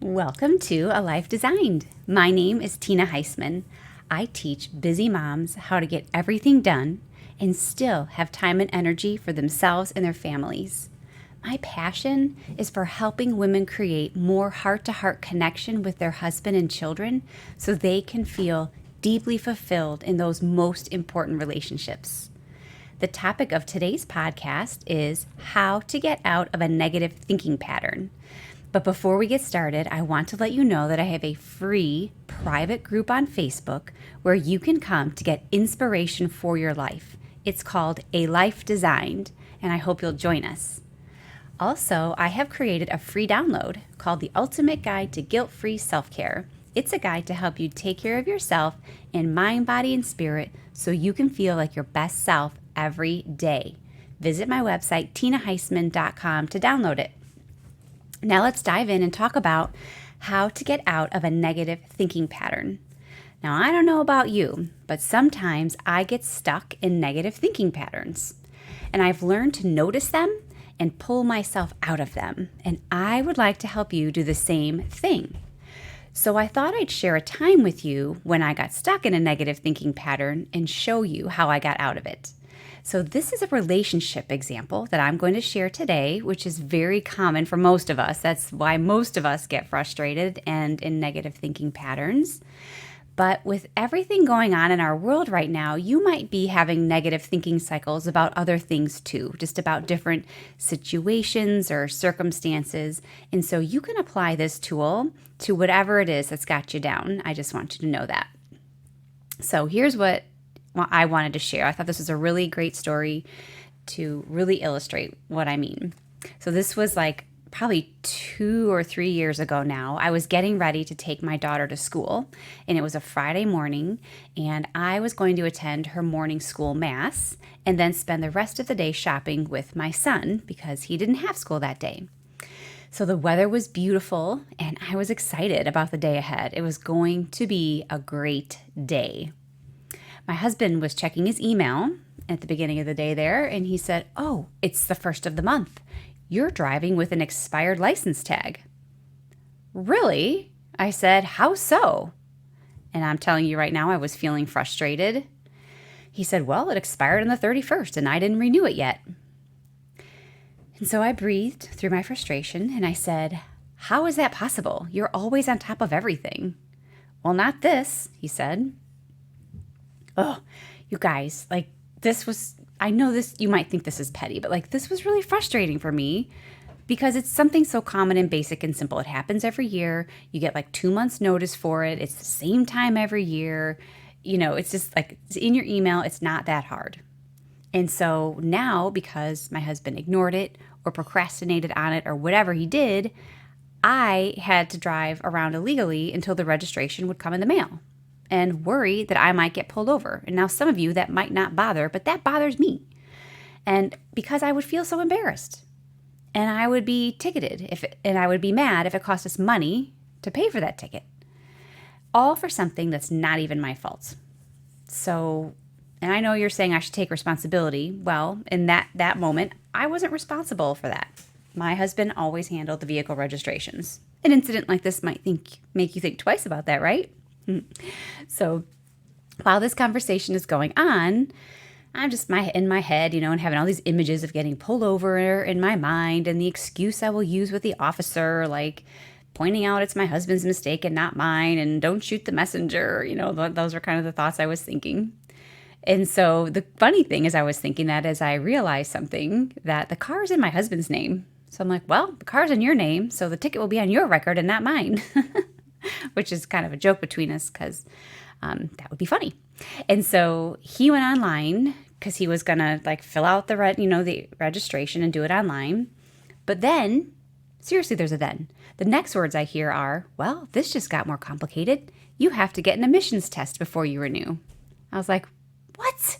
Welcome to A Life Designed. My name is Tina Heisman. I teach busy moms how to get everything done and still have time and energy for themselves and their families. My passion is for helping women create more heart-to-heart connection with their husband and children so they can feel deeply fulfilled in those most important relationships. The topic of today's podcast is how to get out of a negative thinking pattern. But before we get started, I want to let you know that I have a free private group on Facebook where you can come to get inspiration for your life. It's called A Life Designed, and I hope you'll join us. Also, I have created a free download called The Ultimate Guide to Guilt-Free Self-Care. It's a guide to help you take care of yourself in mind, body, and spirit so you can feel like your best self every day. Visit my website, tinaheisman.com, to download it. Now let's dive in and talk about how to get out of a negative thinking pattern. Now, I don't know about you, but sometimes I get stuck in negative thinking patterns. And I've learned to notice them and pull myself out of them. And I would like to help you do the same thing. So I thought I'd share a time with you when I got stuck in a negative thinking pattern and show you how I got out of it. So this is a relationship example that I'm going to share today, which is very common for most of us. That's why most of us get frustrated and in negative thinking patterns. But with everything going on in our world right now, you might be having negative thinking cycles about other things too, just about different situations or circumstances. And so you can apply this tool to whatever it is that's got you down. I just want you to know that. So here's what I wanted to share. I thought this was a really great story to really illustrate what I mean. So this was like probably 2 or 3 years ago now. I was getting ready to take my daughter to school, and it was a Friday morning, and I was going to attend her morning school mass and then spend the rest of the day shopping with my son because he didn't have school that day. So the weather was beautiful, and I was excited about the day ahead. It was going to be a great day. My husband was checking his email at the beginning of the day there, and he said, "Oh, it's the first of the month. You're driving with an expired license tag." "Really?" I said, "How so?" And I'm telling you right now, I was feeling frustrated. He said, "Well, it expired on the 31st, and I didn't renew it yet." And so I breathed through my frustration, and I said, "How is that possible? You're always on top of everything." "Well, not this," he said. Oh, you guys, I know this, you might think this is petty, but this was really frustrating for me because it's something so common and basic and simple. It happens every year. You get 2 months notice for it. It's the same time every year. It's just it's in your email. It's not that hard. And so now, because my husband ignored it or procrastinated on it or whatever he did, I had to drive around illegally until the registration would come in the mail and worry that I might get pulled over. And now some of you, that might not bother, but that bothers me. And because I would feel so embarrassed, and I would be ticketed, and I would be mad if it cost us money to pay for that ticket, all for something that's not even my fault. So, and I know you're saying I should take responsibility. Well, in that moment, I wasn't responsible for that. My husband always handled the vehicle registrations. An incident like this might make you think twice about that, right? So while this conversation is going on, I'm just in my head, and having all these images of getting pulled over in my mind and the excuse I will use with the officer, like pointing out it's my husband's mistake and not mine, and don't shoot the messenger. Those are kind of the thoughts I was thinking. And so the funny thing is I was thinking that as I realized something, that the car is in my husband's name. So I'm like, well, the car's in your name, so the ticket will be on your record and not mine. Which is kind of a joke between us because that would be funny. And so he went online because he was going to fill out the registration and do it online. But then, seriously, there's a then. The next words I hear are, "Well, this just got more complicated. You have to get an emissions test before you renew." I was like, "What?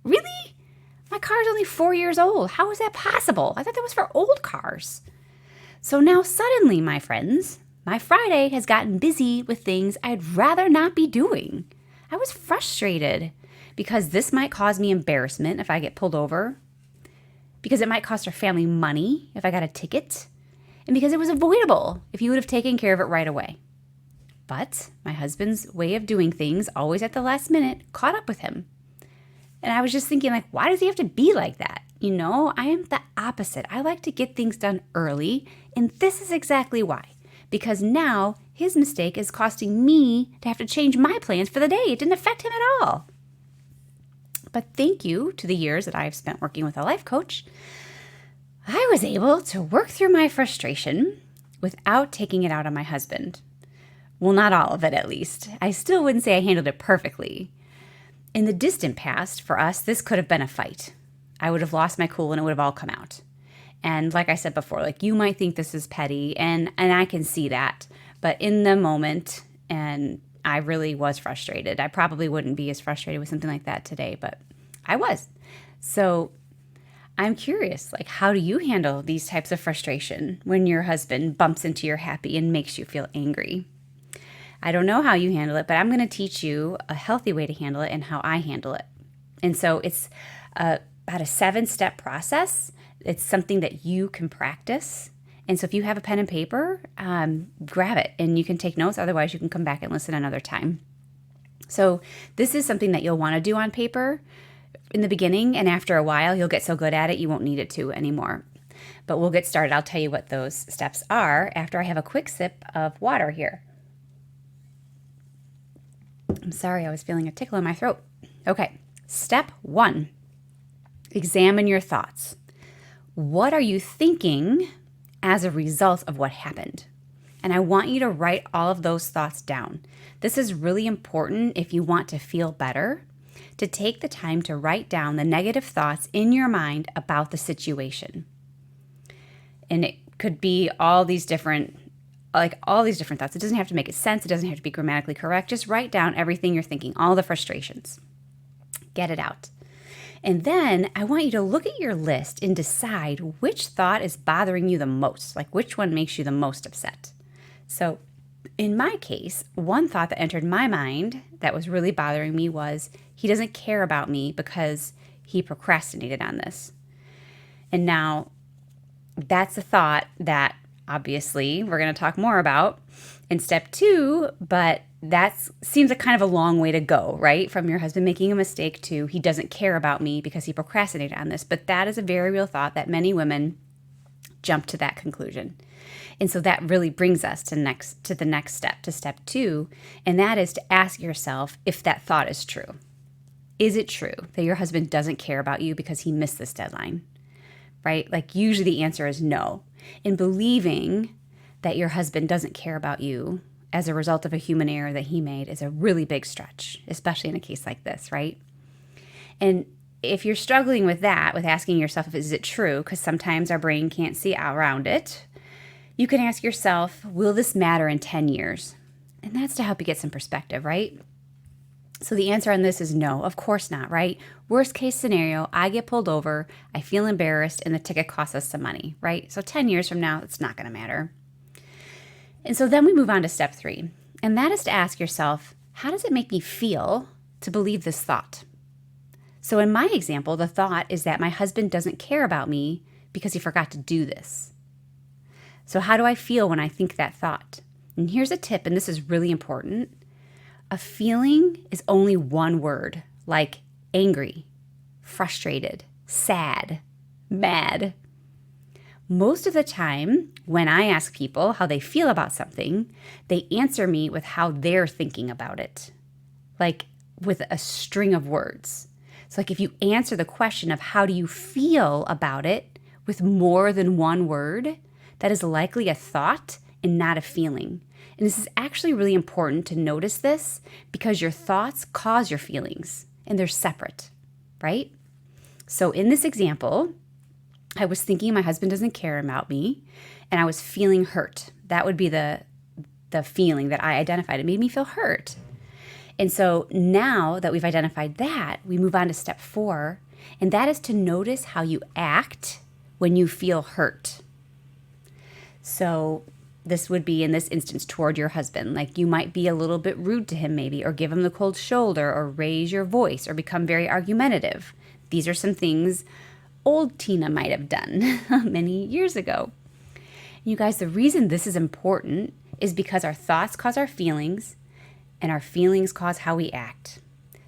Really? My car's only 4 years old. How is that possible? I thought that was for old cars." So now suddenly, my friends, my Friday has gotten busy with things I'd rather not be doing. I was frustrated because this might cause me embarrassment if I get pulled over, because it might cost our family money if I got a ticket, and because it was avoidable if he would have taken care of it right away. But my husband's way of doing things, always at the last minute, caught up with him. And I was just thinking, like, why does he have to be like that? I am the opposite. I like to get things done early, and this is exactly why. Because now his mistake is costing me to have to change my plans for the day. It didn't affect him at all. But thank you to the years that I've spent working with a life coach, I was able to work through my frustration without taking it out on my husband. Well, not all of it, at least. I still wouldn't say I handled it perfectly. In the distant past, for us, this could have been a fight. I would have lost my cool and it would have all come out. And like I said before, like, you might think this is petty, and I can see that. But in the moment, and I really was frustrated. I probably wouldn't be as frustrated with something like that today, but I was. So I'm curious, like, how do you handle these types of frustration when your husband bumps into your happy and makes you feel angry? I don't know how you handle it, but I'm going to teach you a healthy way to handle it and how I handle it. And so it's about a 7-step process. It's something that you can practice. And so if you have a pen and paper, grab it and you can take notes. Otherwise, you can come back and listen another time. So this is something that you'll want to do on paper in the beginning. And after a while, you'll get so good at it, you won't need it to anymore. But we'll get started. I'll tell you what those steps are after I have a quick sip of water here. I'm sorry, I was feeling a tickle in my throat. Okay, step 1, examine your thoughts. What are you thinking as a result of what happened? And I want you to write all of those thoughts down. This is really important if you want to feel better, to take the time to write down the negative thoughts in your mind about the situation. And it could be all these different thoughts. It doesn't have to make sense. It doesn't have to be grammatically correct. Just write down everything you're thinking, all the frustrations. Get it out. And then I want you to look at your list and decide which thought is bothering you the most, like which one makes you the most upset. So in my case, one thought that entered my mind that was really bothering me was, he doesn't care about me because he procrastinated on this. And now that's a thought that obviously we're going to talk more about in step 2, but that seems like kind of a long way to go, right? From your husband making a mistake to, he doesn't care about me because he procrastinated on this. But that is a very real thought that many women jump to that conclusion. And so that really brings us to the next step, to step 2, and that is to ask yourself if that thought is true. Is it true that your husband doesn't care about you because he missed this deadline? Right? Like, usually the answer is no. In believing that your husband doesn't care about you as a result of a human error that he made is a really big stretch, especially in a case like this, right? And if you're struggling with that, with asking yourself if is it true, because sometimes our brain can't see around it, you can ask yourself, will this matter in 10 years? And that's to help you get some perspective, right? So the answer on this is no, of course not, right? Worst case scenario, I get pulled over, I feel embarrassed, and the ticket costs us some money, right? So 10 years from now, it's not going to matter. And so then we move on to step 3, and that is to ask yourself, how does it make me feel to believe this thought? So in my example, the thought is that my husband doesn't care about me because he forgot to do this. So how do I feel when I think that thought? And here's a tip, and this is really important. A feeling is only one word, like angry, frustrated, sad, mad. Most of the time, when I ask people how they feel about something, they answer me with how they're thinking about it, like with a string of words. So like if you answer the question of how do you feel about it with more than one word, that is likely a thought and not a feeling. And this is actually really important to notice this because your thoughts cause your feelings and they're separate, right? So in this example, I was thinking my husband doesn't care about me and I was feeling hurt. That would be the feeling that I identified. It made me feel hurt. And so now that we've identified that, we move on to step 4, and that is to notice how you act when you feel hurt. So this would be in this instance toward your husband. Like you might be a little bit rude to him maybe, or give him the cold shoulder, or raise your voice, or become very argumentative. These are some things old Tina might have done many years ago. You guys, the reason this is important is because our thoughts cause our feelings, and our feelings cause how we act.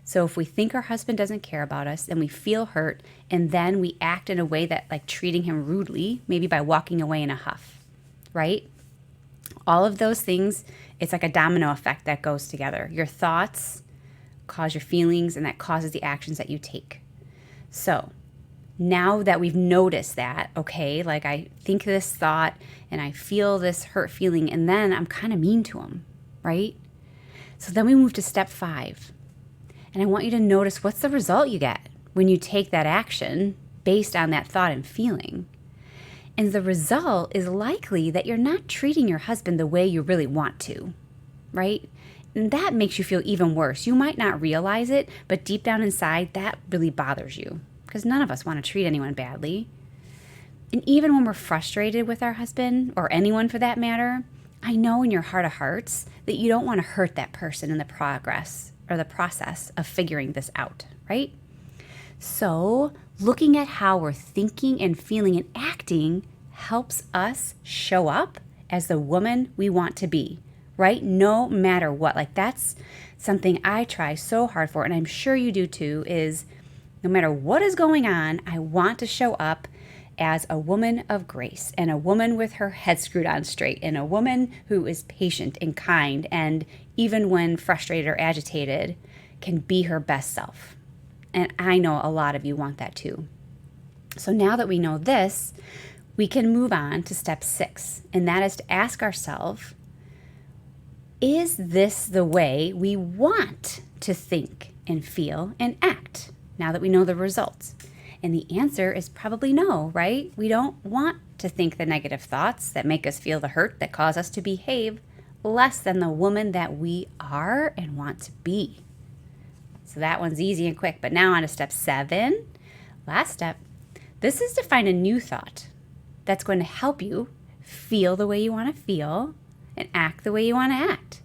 So if we think our husband doesn't care about us, then we feel hurt, and then we act in a way that, like treating him rudely, maybe by walking away in a huff, right? All of those things, it's like a domino effect that goes together. Your thoughts cause your feelings, and that causes the actions that you take. So now that we've noticed that, okay, like I think this thought and I feel this hurt feeling, and then I'm kind of mean to him, right? So then we move to step 5. And I want you to notice what's the result you get when you take that action based on that thought and feeling. And the result is likely that you're not treating your husband the way you really want to, right? And that makes you feel even worse. You might not realize it, but deep down inside, that really bothers you because none of us want to treat anyone badly. And even when we're frustrated with our husband, or anyone for that matter, I know in your heart of hearts that you don't want to hurt that person in the progress or the process of figuring this out, right? So looking at how we're thinking and feeling and acting helps us show up as the woman we want to be, right? No matter what. Like that's something I try so hard for, and I'm sure you do too, is no matter what is going on, I want to show up as a woman of grace, and a woman with her head screwed on straight, and a woman who is patient and kind, and even when frustrated or agitated, can be her best self. And I know a lot of you want that too. So now that we know this, we can move on to step 6, and that is to ask ourselves, is this the way we want to think and feel and act now that we know the results? And the answer is probably no, right? We don't want to think the negative thoughts that make us feel the hurt, that cause us to behave less than the woman that we are and want to be. So that one's easy and quick. But now on to step 7. Last step. This is to find a new thought that's going to help you feel the way you want to feel and act the way you want to act.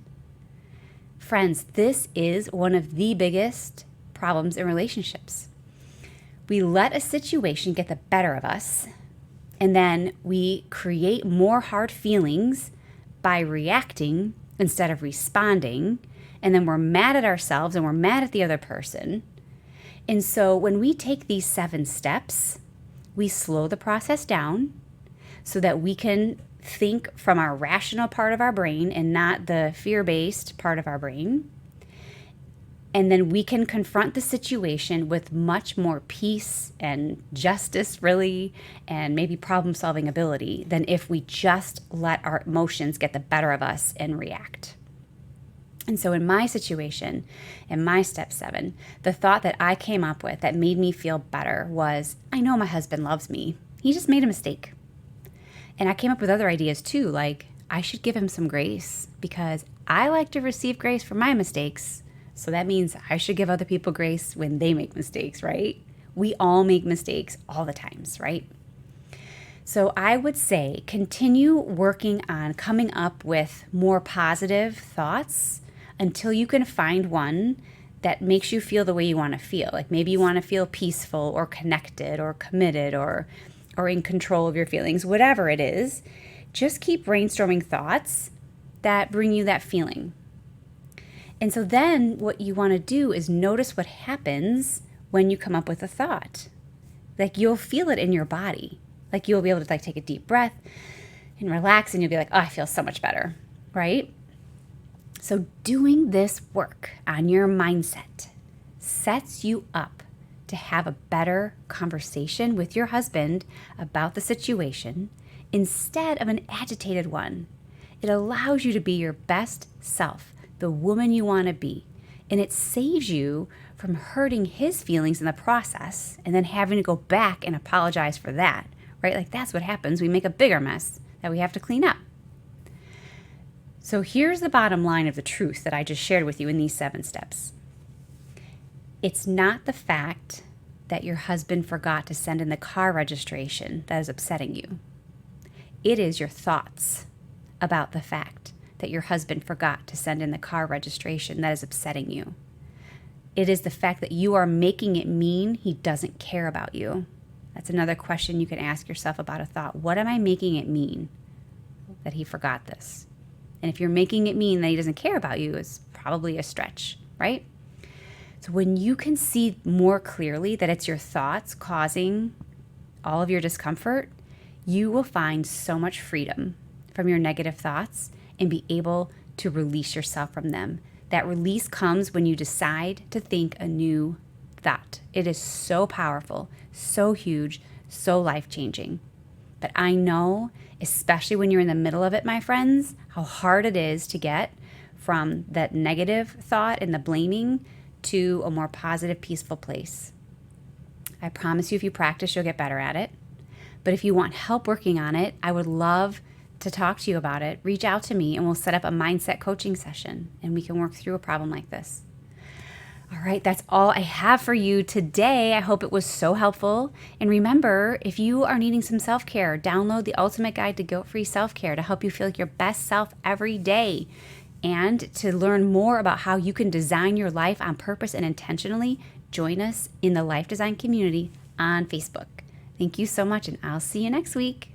Friends, this is one of the biggest problems in relationships. We let a situation get the better of us, and then we create more hard feelings by reacting instead of responding, and then we're mad at ourselves and we're mad at the other person. And so when we take these 7 steps, we slow the process down so that we can think from our rational part of our brain and not the fear-based part of our brain. And then we can confront the situation with much more peace and justice, really, and maybe problem-solving ability than if we just let our emotions get the better of us and react. And so in my situation, in my step 7, the thought that I came up with that made me feel better was, I know my husband loves me. He just made a mistake. And I came up with other ideas too, like I should give him some grace because I like to receive grace for my mistakes. So that means I should give other people grace when they make mistakes, right? We all make mistakes all the times, right? So I would say continue working on coming up with more positive thoughts until you can find one that makes you feel the way you want to feel. Like maybe you want to feel peaceful or connected or committed or in control of your feelings, whatever it is. Just keep brainstorming thoughts that bring you that feeling. And so then what you want to do is notice what happens when you come up with a thought. Like you'll feel it in your body. Like you'll be able to like take a deep breath and relax, and you'll be like, oh, I feel so much better, right? So doing this work on your mindset sets you up to have a better conversation with your husband about the situation instead of an agitated one. It allows you to be your best self, the woman you want to be. And it saves you from hurting his feelings in the process and then having to go back and apologize for that, right? Like that's what happens. We make a bigger mess that we have to clean up. So here's the bottom line of the truth that I just shared with you in these 7 steps. It's not the fact that your husband forgot to send in the car registration that is upsetting you. It is your thoughts about the fact that your husband forgot to send in the car registration that is upsetting you. It is the fact that you are making it mean he doesn't care about you. That's another question you can ask yourself about a thought. What am I making it mean? that he forgot this. And if you're making it mean that he doesn't care about you, it's probably a stretch, right? So when you can see more clearly that it's your thoughts causing all of your discomfort, you will find so much freedom from your negative thoughts and be able to release yourself from them. That release comes when you decide to think a new thought. It is so powerful, so huge, so life-changing. But I know, especially when you're in the middle of it, my friends, how hard it is to get from that negative thought and the blaming to a more positive, peaceful place. I promise you, if you practice, you'll get better at it. But if you want help working on it, I would love to talk to you about it. Reach out to me and we'll set up a mindset coaching session and we can work through a problem like this. All right, that's all I have for you today. I hope it was so helpful. And remember, if you are needing some self-care, download the Ultimate Guide to Guilt-Free Self-Care to help you feel like your best self every day. And to learn more about how you can design your life on purpose and intentionally, join us in the Life Design community on Facebook. Thank you so much, and I'll see you next week.